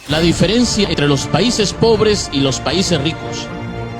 La diferencia entre los países pobres y los países ricos.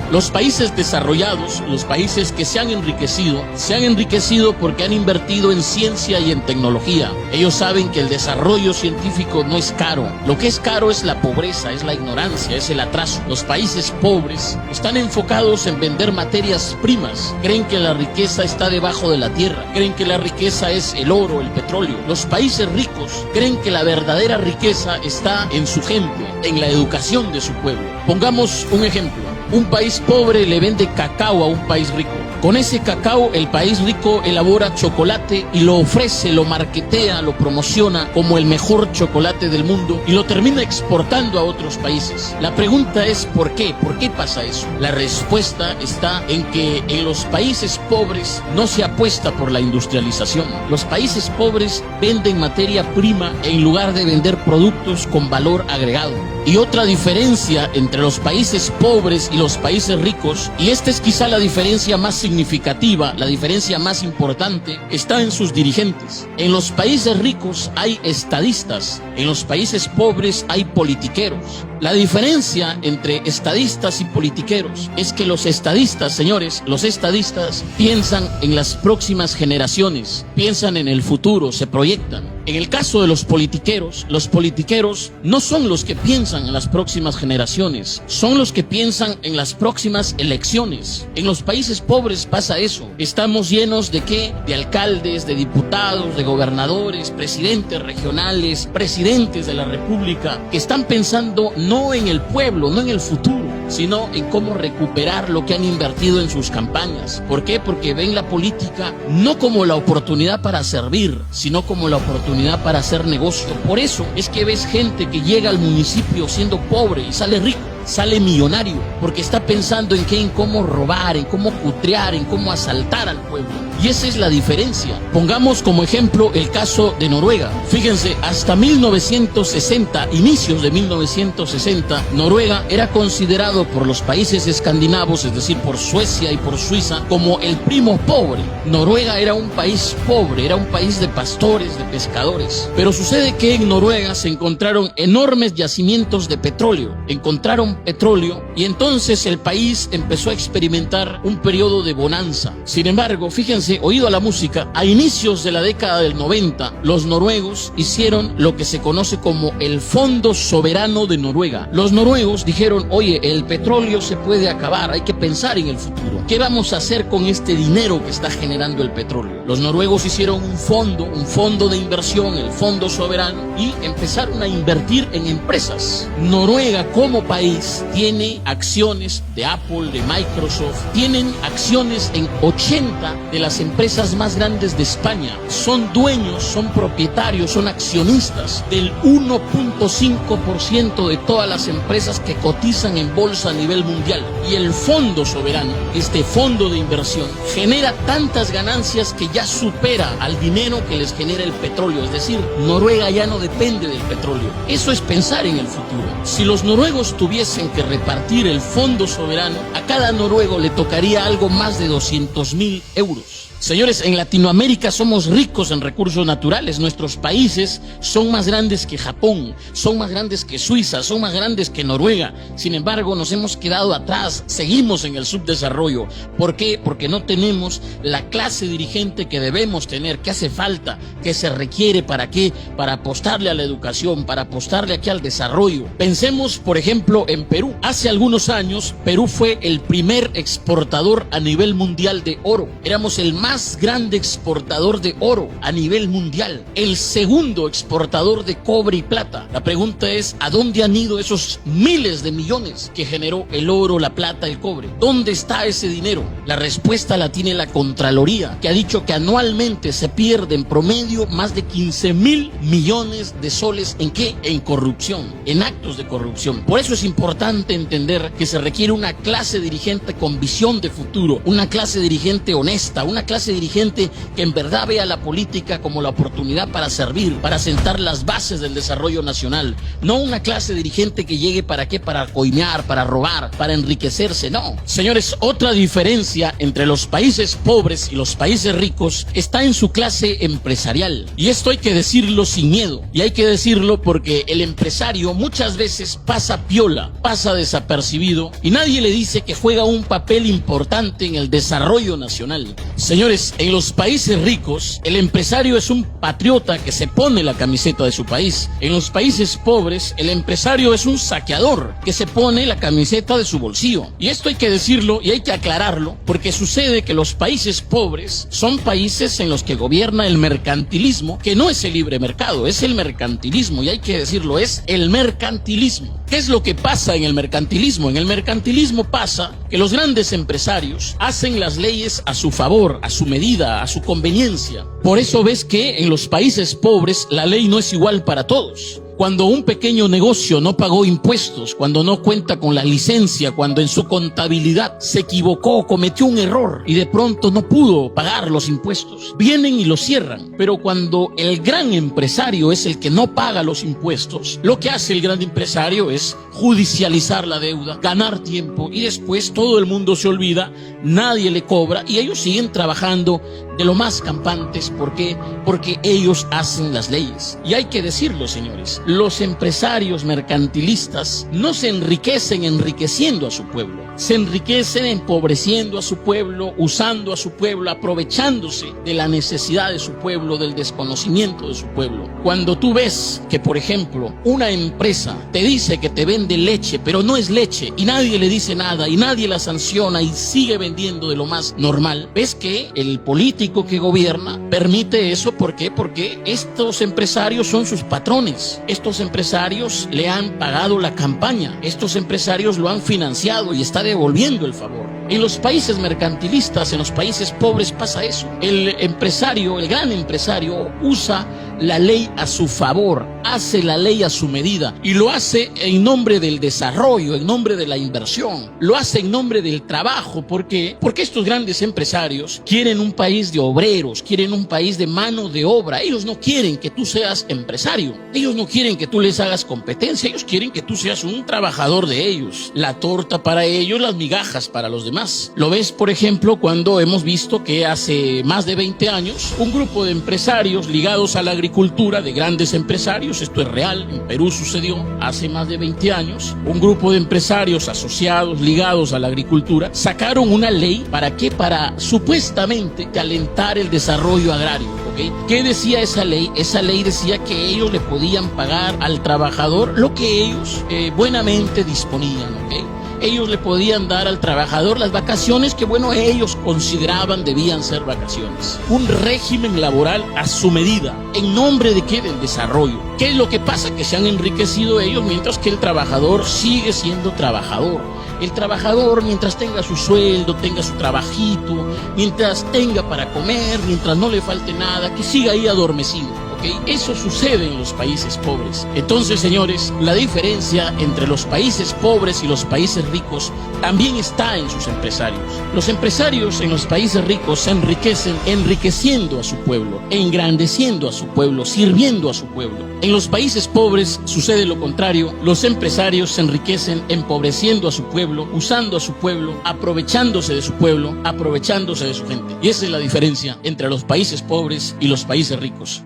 Los países desarrollados, los países que se han enriquecido porque han invertido en ciencia y en tecnología. Ellos saben que el desarrollo científico no es caro. Lo que es caro es la pobreza, es la ignorancia, es el atraso. Los países pobres están enfocados en vender materias primas. Creen que la riqueza está debajo de la tierra. Creen que la riqueza es el oro, el petróleo. Los países ricos creen que la verdadera riqueza está en su gente, en la educación de su pueblo. Pongamos un ejemplo. Un país pobre le vende cacao a un país rico. Con ese cacao, el país rico elabora chocolate y lo ofrece, lo marketea, lo promociona como el mejor chocolate del mundo y lo termina exportando a otros países. La pregunta es ¿por qué? ¿Por qué pasa eso? La respuesta está en que en los países pobres no se apuesta por la industrialización. Los países pobres venden materia prima en lugar de vender productos con valor agregado. Y otra diferencia entre los países pobres y los países ricos, y esta es quizá la diferencia más significativa, la diferencia más importante, está en sus dirigentes. En los países ricos hay estadistas, en los países pobres hay politiqueros. La diferencia entre estadistas y politiqueros es que los estadistas, señores, los estadistas piensan en las próximas generaciones, piensan en el futuro, se proyectan. En el caso de los politiqueros no son los que piensan en las próximas generaciones, son los que piensan en las próximas elecciones. En los países pobres pasa eso. Estamos llenos ¿de qué? De alcaldes, de diputados, de gobernadores, presidentes regionales, presidentes de la república, que están pensando no en el pueblo, no en el futuro, sino en cómo recuperar lo que han invertido en sus campañas. ¿Por qué? Porque ven la política no como la oportunidad para servir, sino como la oportunidad para hacer negocio. Por eso es que ves gente que llega al municipio siendo pobre y sale rico, sale millonario, porque está pensando en qué, en cómo robar, en cómo cutrear, en cómo asaltar al pueblo. Y esa es la diferencia. Pongamos como ejemplo el caso de Noruega. Fíjense, hasta 1960, inicios de 1960, Noruega era considerado por los países escandinavos, es decir, por Suecia y por Suiza, como el primo pobre. Noruega era un país pobre, era un país de pastores, de pescadores. Pero sucede que en Noruega se encontraron enormes yacimientos de petróleo. Encontraron petróleo y entonces el país empezó a experimentar un periodo de bonanza. Sin embargo, fíjense, oído a la música, a inicios de la década del 90, los noruegos hicieron lo que se conoce como el Fondo Soberano de Noruega. Los noruegos dijeron, oye, el petróleo se puede acabar, hay que pensar en el futuro. ¿Qué vamos a hacer con este dinero que está generando el petróleo? Los noruegos hicieron un fondo de inversión, el Fondo Soberano, y empezaron a invertir en empresas. Noruega como país tiene acciones de Apple, de Microsoft, tienen acciones en 80 de las empresas más grandes de España. Son dueños, son propietarios, son accionistas del 1.5% de todas las empresas que cotizan en bolsa a nivel mundial. Y el Fondo Soberano, este fondo de inversión, genera tantas ganancias que ya supera al dinero que les genera el petróleo. Es decir, Noruega ya no depende del petróleo. Eso es pensar en el futuro. Si los noruegos tuviesen que repartir el Fondo Soberano, a cada noruego le tocaría algo más de 200.000 euros. Señores, en Latinoamérica somos ricos en recursos naturales. Nuestros países son más grandes que Japón, son más grandes que Suiza, son más grandes que Noruega. Sin embargo, nos hemos quedado atrás, seguimos en el subdesarrollo. ¿Por qué? Porque no tenemos la clase dirigente que debemos tener, que hace falta, que se requiere. ¿Para qué? Para apostarle a la educación, para apostarle aquí al desarrollo. Pensemos, por ejemplo, en Perú. Hace algunos años, Perú fue el primer exportador a nivel mundial de oro. Éramos el más grande exportador de oro a nivel mundial, el segundo exportador de cobre y plata. La pregunta es, ¿a dónde han ido esos miles de millones que generó el oro, la plata, el cobre? ¿Dónde está ese dinero? La respuesta la tiene la Contraloría, que ha dicho que anualmente se pierde en promedio más de 15.000 millones de soles. ¿En qué? En corrupción, en actos de corrupción. Por eso es importante entender que se requiere una clase dirigente con visión de futuro, una clase dirigente honesta, una clase clase dirigente que en verdad vea la política como la oportunidad para servir, para sentar las bases del desarrollo nacional. No una clase dirigente que llegue para qué, para coimear, para robar, para enriquecerse, no. Señores, otra diferencia entre los países pobres y los países ricos está en su clase empresarial. Y esto hay que decirlo sin miedo. Y hay que decirlo porque el empresario muchas veces pasa piola, pasa desapercibido y nadie le dice que juega un papel importante en el desarrollo nacional. Señores, en los países ricos, el empresario es un patriota que se pone la camiseta de su país. En los países pobres, el empresario es un saqueador que se pone la camiseta de su bolsillo. Y esto hay que decirlo y hay que aclararlo porque sucede que los países pobres son países en los que gobierna el mercantilismo, que no es el libre mercado, es el mercantilismo, y hay que decirlo, es el mercantilismo. ¿Qué es lo que pasa en el mercantilismo? En el mercantilismo pasa que los grandes empresarios hacen las leyes a su favor, a su medida, a su conveniencia. Por eso ves que en los países pobres la ley no es igual para todos. Cuando un pequeño negocio no pagó impuestos, cuando no cuenta con la licencia, cuando en su contabilidad se equivocó, cometió un error y de pronto no pudo pagar los impuestos, vienen y lo cierran. Pero cuando el gran empresario es el que no paga los impuestos, lo que hace el gran empresario es judicializar la deuda, ganar tiempo y después todo el mundo se olvida, nadie le cobra y ellos siguen trabajando de lo más campantes. ¿Por qué? Porque ellos hacen las leyes. Y hay que decirlo, señores, los empresarios mercantilistas no se enriquecen enriqueciendo a su pueblo, se enriquecen empobreciendo a su pueblo, usando a su pueblo, aprovechándose de la necesidad de su pueblo, del desconocimiento de su pueblo. Cuando tú ves que, por ejemplo, una empresa te dice que te vende leche, pero no es leche, y nadie le dice nada, y nadie la sanciona, y sigue vendiendo de lo más normal, ves que el político que gobierna permite eso. ¿Por qué? Porque estos empresarios son sus patrones. Estos empresarios le han pagado la campaña, estos empresarios lo han financiado y está devolviendo el favor. En los países mercantilistas, en los países pobres pasa eso. El empresario, el gran empresario, usa la ley a su favor, hace la ley a su medida y lo hace en nombre del desarrollo, en nombre de la inversión, lo hace en nombre del trabajo. ¿Por qué? Porque estos grandes empresarios quieren un país de obreros, quieren un país de mano de obra. Ellos no quieren que tú seas empresario, ellos no quieren que tú les hagas competencia, ellos quieren que tú seas un trabajador de ellos. La torta para ellos, las migajas para los demás. Lo ves, por ejemplo, cuando hemos visto que hace más de 20 años un grupo de empresarios ligados a la agricultura, de grandes empresarios, esto es real, en Perú sucedió hace más de 20 años, un grupo de empresarios asociados, ligados a la agricultura, sacaron una ley. ¿Para qué? Para supuestamente calentar el desarrollo agrario. ¿Okay? ¿Qué decía esa ley? Esa ley decía que ellos le podían pagar al trabajador lo que ellos buenamente disponían. ¿Okay? Ellos le podían dar al trabajador las vacaciones que, bueno, ellos consideraban debían ser vacaciones. Un régimen laboral a su medida. ¿En nombre de qué? Del desarrollo. ¿Qué es lo que pasa? Que se han enriquecido ellos mientras que el trabajador sigue siendo trabajador. El trabajador, mientras tenga su sueldo, tenga su trabajito, mientras tenga para comer, mientras no le falte nada, que siga ahí adormecido. ¿Okay? Eso sucede en los países pobres. Entonces, señores, la diferencia entre los países pobres y los países ricos también está en sus empresarios. Los empresarios en los países ricos se enriquecen enriqueciendo a su pueblo, engrandeciendo a su pueblo, sirviendo a su pueblo. En los países pobres sucede lo contrario. Los empresarios se enriquecen empobreciendo a su pueblo, usando a su pueblo, aprovechándose de su pueblo, aprovechándose de su gente. Y esa es la diferencia entre los países pobres y los países ricos.